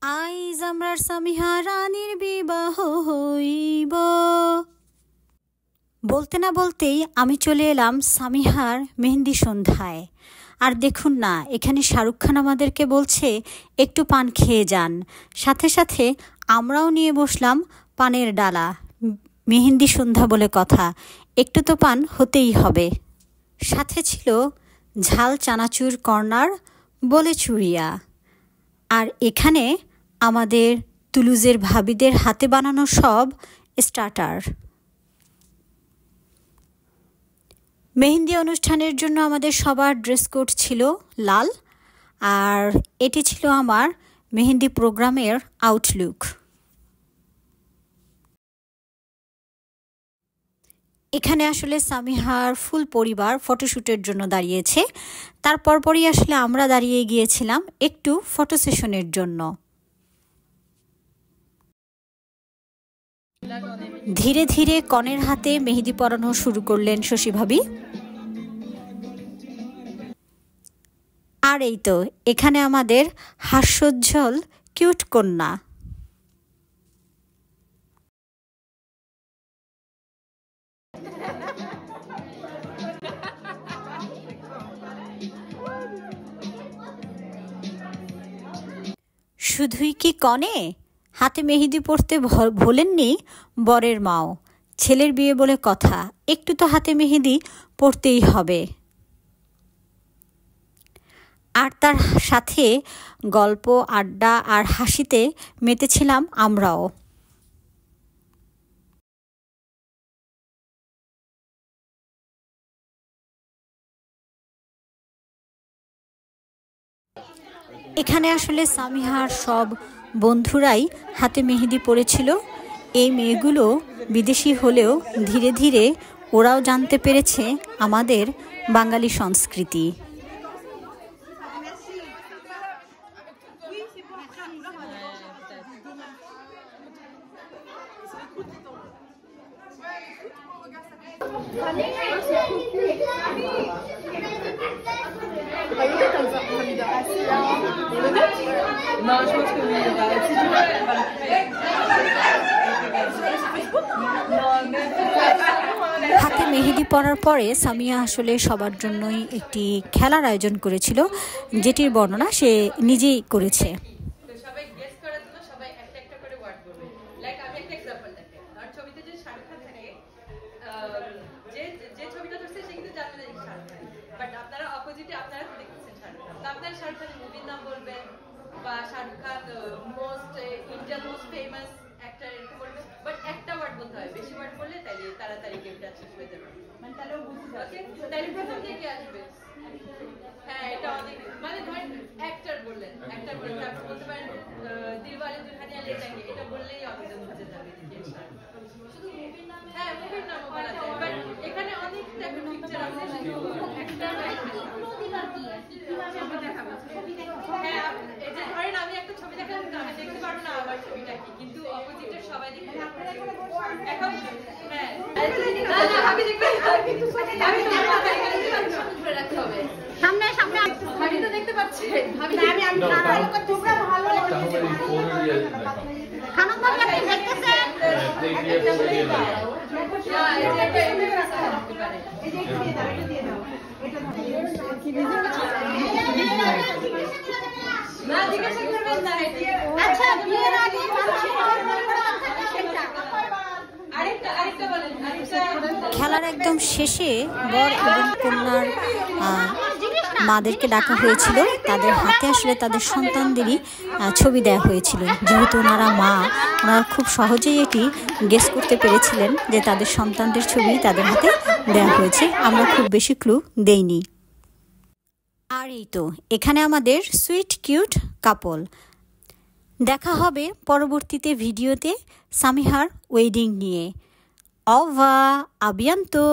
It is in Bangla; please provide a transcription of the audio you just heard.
আইজ আমরার সামিহা রানীর বিবাহ হইব। বলতে না বলতেই আমি চলে এলাম সামিহার মেহেন্দি সন্ধ্যায়। আর দেখুন না, এখানে শাহরুখ খান আমাদেরকে বলছে একটু পান খেয়ে যান। সাথে সাথে আমরাও নিয়ে বসলাম পানের ডালা। মেহেন্দি সন্ধ্যা বলে কথা, একটু তো পান হতেই হবে। সাথে ছিল ঝাল চানাচুর কর্নার বলে চুরিয়া। আর এখানে আমাদের তুলুজের ভাবিদের হাতে বানানো সব স্টার্টার। মেহেন্দি অনুষ্ঠানের জন্য আমাদের সবার ড্রেস কোড ছিল লাল, আর এটি ছিল আমার মেহেন্দি প্রোগ্রামের আউটলুক। এখানে আসলে সামিহার ফুল পরিবার ফটোশ্যুটের জন্য দাঁড়িয়েছে। তারপর পরই আসলে আমরা দাঁড়িয়ে গিয়েছিলাম একটু ফটো সেশনের জন্য। ধীরে ধীরে কনের হাতে মেহেদি পরানো শুরু করলেন শশী ভাবি। আর এই তো এখানে আমাদের হাস্যোজ্জ্বল কিউট কন্যা। শুধুই কি কনে, হাতে মেহেদি পরতে ভোলেননি বরের মাও। ছেলের বিয়ে বলে কথা, একটু তো হাতে মেহেদি পরতেই হবে। আর তার সাথে গল্প, আড্ডা আর হাসিতে মেতেছিলাম আমরাও। এখানে আসলে সামিহার সব বন্ধুরাই হাতে মেহেদি পরেছিল। এই মেয়েগুলো বিদেশি হলেও ধীরে ধীরে ওরাও জানতে পেরেছে আমাদের বাঙালি সংস্কৃতি। হাতে মেহেদি পরার পরে সামিয়া আসলে সবার জন্যই একটি খেলার আয়োজন করেছিল, যেটির বর্ণনা সে নিজেই করেছে। বা Shahrukh Khan most Indian most famous actor এরকম বলবে, বাট একটা ওয়ার্ড বলতে হয়, বেশি ওয়ার্ড বললে তাইলে তাড়াতাড়ি গেমটা শেষ হয়ে যাবে। মানে তাহলে ওকে, তাইলে প্রথম থেকে আসবে। হ্যাঁ, এটা অনেক মানে ধরেন অ্যাক্টর বললেন, অ্যাক্টর বললেন, তারপর বলতে পারেন দিলওয়ালে দুলহানিয়া লে যাएंगे, এটা বললেই অনেকজন বুঝে যাবে গেমটা। শুধু মুভির নাম, হ্যাঁ মুভির নামও বলা যায়, বাট এখানে অনেক টাইপের পিকচার আছে, অ্যাক্টর হ্যাঁ, এই যে ধরেন আমি একটা ছবি দেখালাম, আমি দেখতে পারবো না আমার ছবিটা কি, কিন্তু অপোজিটের সবাই দেখতে পারবে। এখন হ্যাঁ আমি দেখতে ধরে রাখতে হবে। সামনে সামনে ভাবি তো দেখতে পাচ্ছে, ভাবি আমি তোমরা ভালো খানা বাবা দেখতেছেন, এই যে এটা দিয়ে দাও, এই যে দিয়ে দাও, এটা দিয়ে দাও, এটা কি না জিজ্ঞাসা করবেন না। আচ্ছা বিয়ের আগে আরেকটা বলেন, খেলার একদম শেষে বর এবং কন্যার মাদেরকে ডাকা হয়েছিল। তাদের হাতে আসলে তাদের সন্তানদেরই ছবি দেওয়া হয়েছিল। যেহেতু ওনারা মা, ওনারা খুব সহজেই এটি গেস করতে পেরেছিলেন যে তাদের সন্তানদের ছবি তাদের হাতে দেওয়া হয়েছে। আমরা খুব বেশি ক্লু দেইনি। আর এই তো এখানে আমাদের সুইট কিউট কাপল। দেখা হবে পরবর্তীতে ভিডিওতে সামিহার ওয়েডিং নিয়ে। অভা আবিয়ান্তো।